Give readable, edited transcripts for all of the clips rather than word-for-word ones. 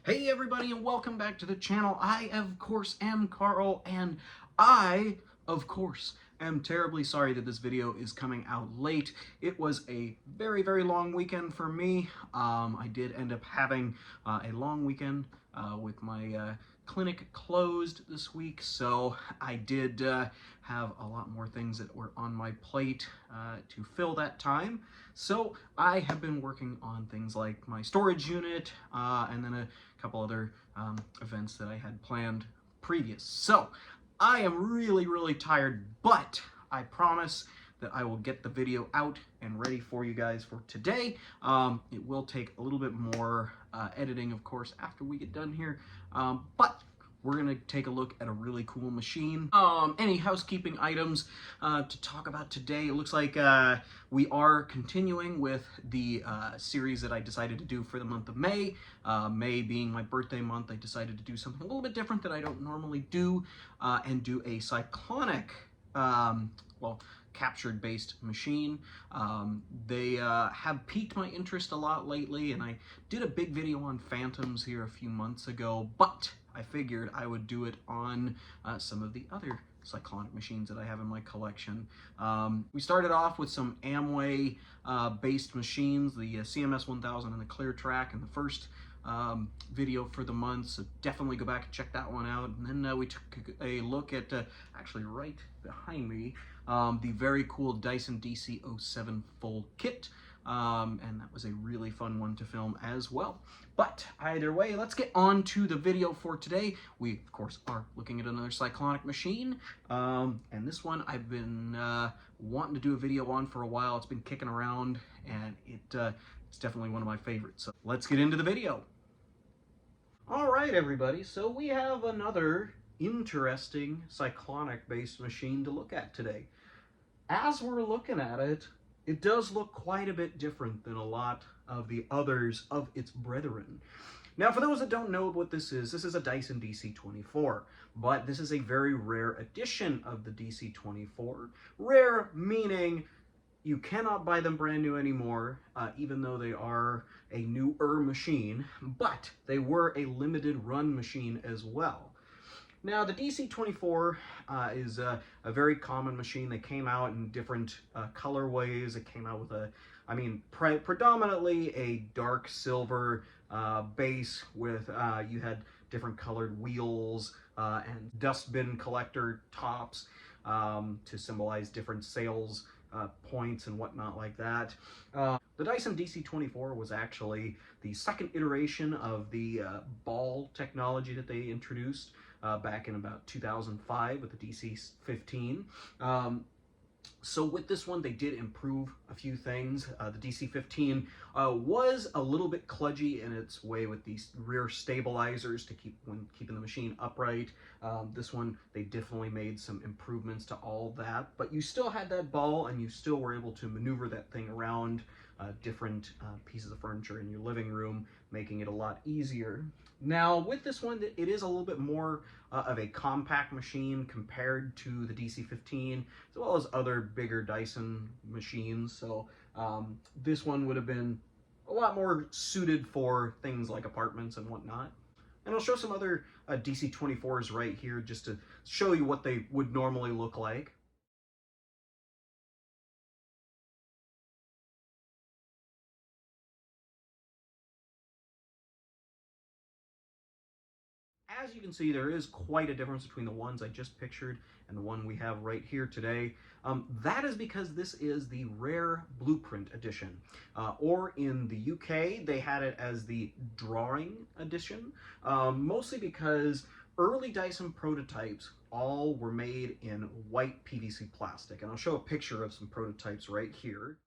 Hey everybody, and welcome back to the channel. I, of course, am Carl, and I, of course, am terribly sorry that this video is coming out late. It was a very long weekend for me. I did end up having a long weekend with my clinic closed this week, so I did have a lot more things that were on my plate to fill that time. So I have been working on things like my storage unit and then a couple other events that I had planned previous. So I am really tired, but I promise that I will get the video out and ready for you guys for today. It will take a little bit more editing, of course, after we get done here, but we're gonna take a look at a really cool machine. Any housekeeping items to talk about today? It looks like we are continuing with the series that I decided to do for the month of May. May being my birthday month, I decided to do something a little bit different that I don't normally do and do a cyclonic, captured based machine. They have piqued my interest a lot lately, and I did a big video on phantoms here a few months ago, but I figured I would do it on some of the other cyclonic machines that I have in my collection. We started off with some Amway based machines, the CMS 1000 and the Clear Track in the first video for the month, so definitely go back and check that one out. And then we took a look at, actually right behind me, the very cool Dyson DC-07 full kit, and that was a really fun one to film as well. But either way, let's get on to the video for today. We, of course, are looking at another cyclonic machine, and this one I've been wanting to do a video on for a while. It's been kicking around, and it's definitely one of my favorites. So let's get into the video. All right, everybody, so we have another interesting cyclonic-based machine to look at today. As we're looking at it, it does look quite a bit different than a lot of the others of its brethren. Now, for those that don't know what this is a Dyson DC-24, but this is a very rare edition of the DC-24. Rare meaning you cannot buy them brand new anymore, even though they are a newer machine, but they were a limited run machine as well. Now, the DC-24 is a very common machine. They came out in different colorways. It came out with predominantly a dark silver base with, you had different colored wheels and dustbin collector tops to symbolize different sales points and whatnot like that. The Dyson DC-24 was actually the second iteration of the ball technology that they introduced back in about 2005 with the DC-15. So with this one, they did improve a few things. The DC-15 was a little bit kludgy in its way with these rear stabilizers to keeping the machine upright. This one, they definitely made some improvements to all that, but you still had that ball and you still were able to maneuver that thing around different pieces of furniture in your living room, making it a lot easier. Now, with this one, it is a little bit more of a compact machine compared to the DC-15, as well as other bigger Dyson machines. So this one would have been a lot more suited for things like apartments and whatnot. And I'll show some other DC-24s right here just to show you what they would normally look like. As you can see, there is quite a difference between the ones I just pictured and the one we have right here today. That is because this is the Rare Blueprint Edition, or in the UK, they had it as the Drawing Edition, mostly because early Dyson prototypes all were made in white PVC plastic, and I'll show a picture of some prototypes right here.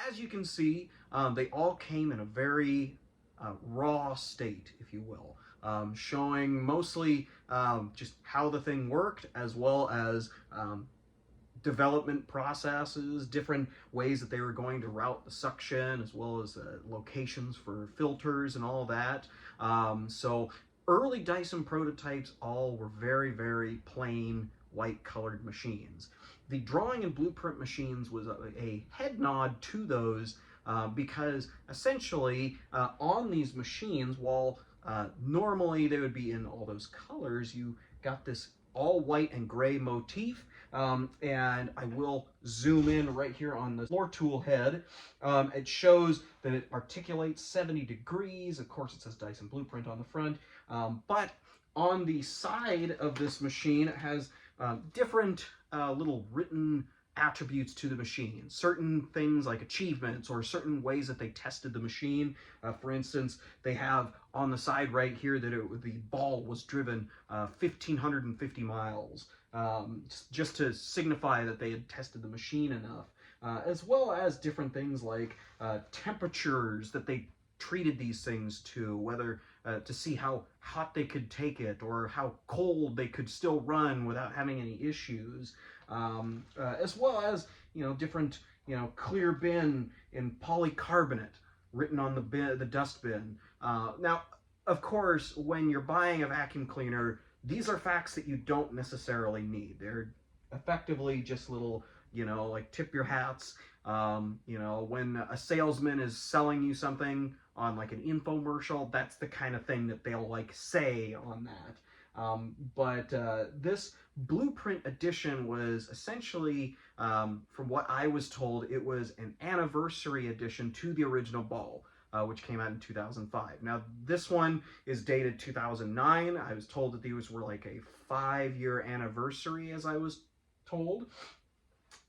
As you can see, they all came in a very raw state, if you will, showing mostly just how the thing worked, as well as development processes, different ways that they were going to route the suction, as well as locations for filters and all that. So early Dyson prototypes all were very plain white colored machines. The drawing and blueprint machines was a head nod to those because essentially on these machines, while normally they would be in all those colors, you got this all white and gray motif. And I will zoom in right here on the floor tool head. It shows that it articulates 70 degrees. Of course, it says Dyson Blueprint on the front. But on the side of this machine, it has different little written attributes to the machine. Certain things like achievements or certain ways that they tested the machine. For instance, they have on the side right here that the ball was driven 1,550 miles, just to signify that they had tested the machine enough, as well as different things like temperatures that they treated these things to, whether to see how hot they could take it or how cold they could still run without having any issues, as well as, different, clear bin in polycarbonate written on the dust bin. Now, of course, when you're buying a vacuum cleaner, these are facts that you don't necessarily need. They're effectively just little, like tip your hats. When a salesman is selling you something on like an infomercial, that's the kind of thing that they'll like say on that. But this Blueprint edition was essentially, from what I was told, it was an anniversary edition to the original ball, which came out in 2005. Now, this one is dated 2009. I was told that these were like a 5-year anniversary, as I was told.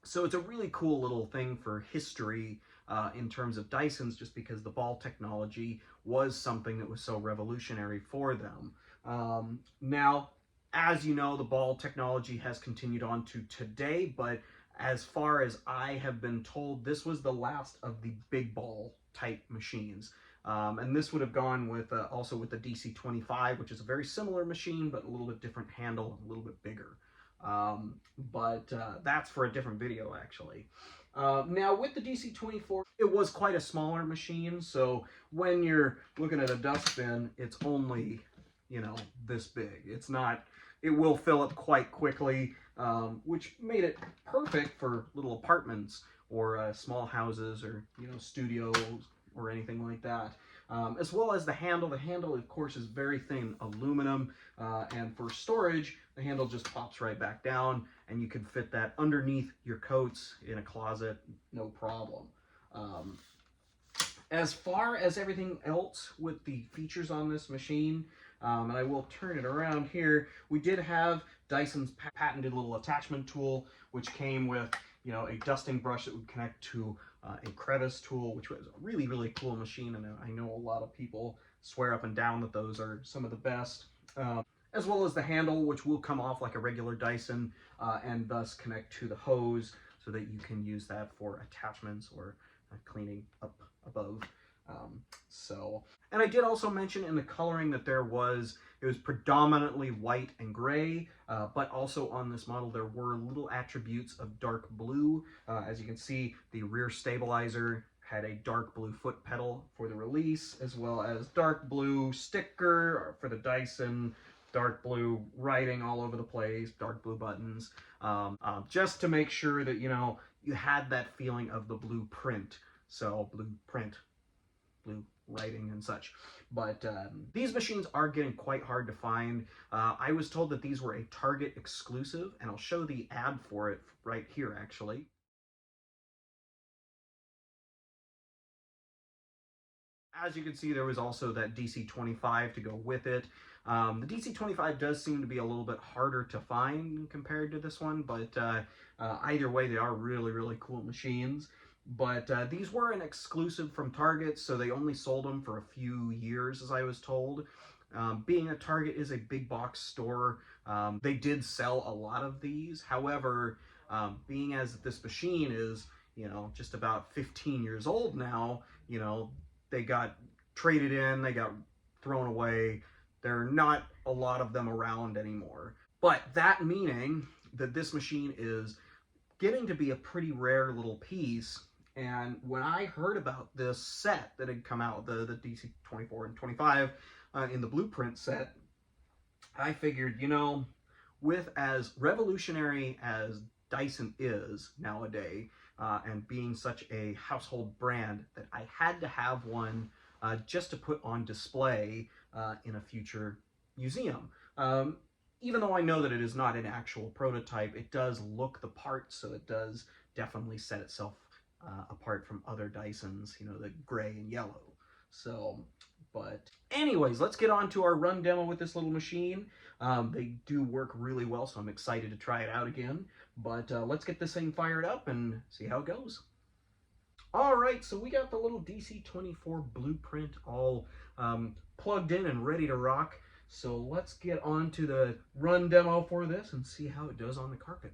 So it's a really cool little thing for history in terms of Dysons, just because the ball technology was something that was so revolutionary for them. Now, as you know, the ball technology has continued on to today, but as far as I have been told, this was the last of the big ball type machines. And this would have gone with also with the DC-25, which is a very similar machine, but a little bit different handle and a little bit bigger. But that's for a different video, actually. Now, with the DC-24, it was quite a smaller machine, so when you're looking at a dustbin, it's only, this big. It's not, it will fill up quite quickly, which made it perfect for little apartments or small houses or, studios or anything like that. As well as the handle. The handle, of course, is very thin aluminum, and for storage, the handle just pops right back down, and you can fit that underneath your coats in a closet, no problem. As far as everything else with the features on this machine, and I will turn it around here, we did have Dyson's patented little attachment tool, which came with, a dusting brush that would connect to a crevice tool, which was a really, really cool machine, and I know a lot of people swear up and down that those are some of the best. As well as the handle, which will come off like a regular Dyson, and thus connect to the hose so that you can use that for attachments or cleaning up above. And I did also mention in the coloring that it was predominantly white and gray, but also on this model there were little attributes of dark blue. As you can see, the rear stabilizer had a dark blue foot pedal for the release, as well as dark blue sticker for the Dyson, dark blue writing all over the place, dark blue buttons, just to make sure that, you had that feeling of the blueprint. So blueprint, blue writing and such. But these machines are getting quite hard to find. I was told that these were a Target exclusive, and I'll show the ad for it right here, actually. As you can see, there was also that DC-25 to go with it. The DC-25 does seem to be a little bit harder to find compared to this one, but either way, they are really, really cool machines. But these were an exclusive from Target, so they only sold them for a few years, as I was told. Being that Target is a big box store, they did sell a lot of these. However, being as this machine is, just about 15 years old now, they got traded in, they got thrown away. There are not a lot of them around anymore. But that meaning that this machine is getting to be a pretty rare little piece. And when I heard about this set that had come out, the DC-24 and 25 in the Blueprint set, I figured, with as revolutionary as Dyson is nowadays, and being such a household brand, that I had to have one just to put on display in a future museum. Even though I know that it is not an actual prototype, it does look the part, so it does definitely set itself apart from other Dysons, you know, the gray and yellow. So, but anyways, let's get on to our run demo with this little machine. They do work really well, so I'm excited to try it out again. But let's get this thing fired up and see how it goes. All right, so we got the little DC-24 blueprint all plugged in and ready to rock. So let's get on to the run demo for this and see how it does on the carpet.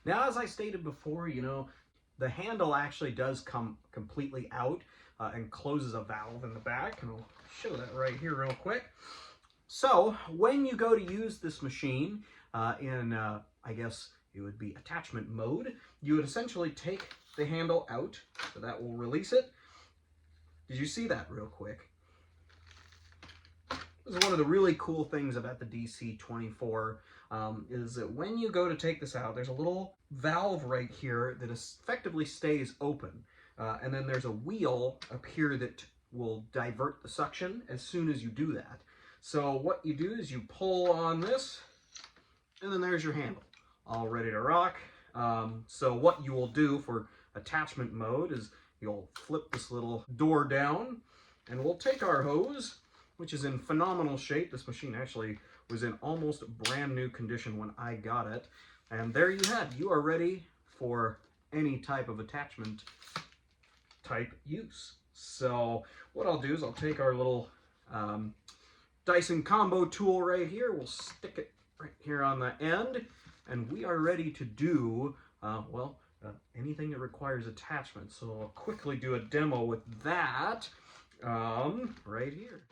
Now, as I stated before, you know, the handle actually does come completely out and closes a valve in the back, and I'll show that right here real quick. So when you go to use this machine in, I guess it would be attachment mode, you would essentially take the handle out, so that will release it. Did you see that real quick? This is one of the really cool things about the DC-24 is that when you go to take this out, there's a little valve right here that effectively stays open. And then there's a wheel up here that will divert the suction as soon as you do that. So what you do is you pull on this, and then there's your handle, all ready to rock. So what you will do for attachment mode is you'll flip this little door down, and we'll take our hose, which is in phenomenal shape. This machine actually was in almost brand new condition when I got it. And there you have, you are ready for any type of attachment type use. So what I'll do is I'll take our little Dyson combo tool right here. We'll stick it right here on the end, and we are ready to do, anything that requires attachment. So I'll quickly do a demo with that right here.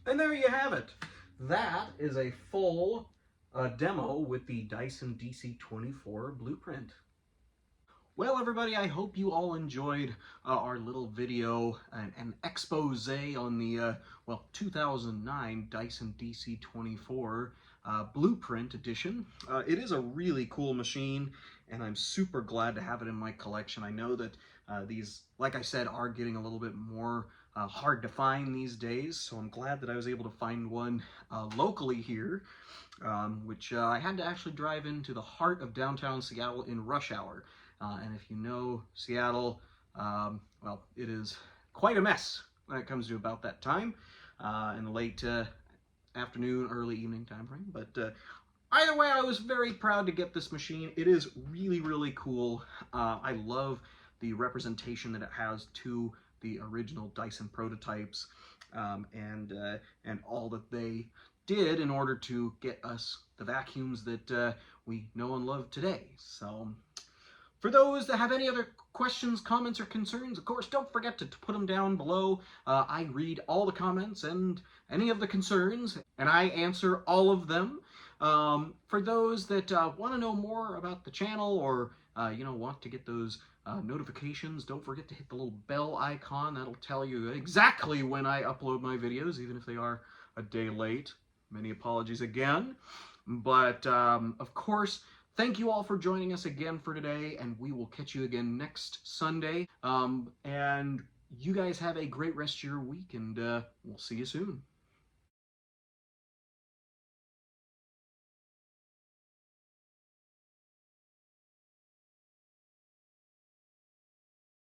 And there you have it. That is a full demo with the Dyson DC-24 blueprint. Well, everybody, I hope you all enjoyed our little video and expose on the, 2009 Dyson DC-24 blueprint edition. It is a really cool machine, and I'm super glad to have it in my collection. I know that these, like I said, are getting a little bit more hard to find these days, so I'm glad that I was able to find one locally here, which I had to actually drive into the heart of downtown Seattle in rush hour. And if you know Seattle, well, it is quite a mess when it comes to about that time, in the late afternoon, early evening time frame. But either way, I was very proud to get this machine. It is really, really cool. I love the representation that it has to the original Dyson prototypes, and all that they did in order to get us the vacuums that we know and love today. So for those that have any other questions, comments, or concerns, of course, don't forget to put them down below. I read all the comments and any of the concerns, and I answer all of them. For those that want to know more about the channel, or want to get those notifications, don't forget to hit the little bell icon. That'll tell you exactly when I upload my videos, even if they are a day late. many apologies again. But, of course, thank you all for joining us again for today, and we will catch you again next Sunday. And you guys have a great rest of your week, and we'll see you soon.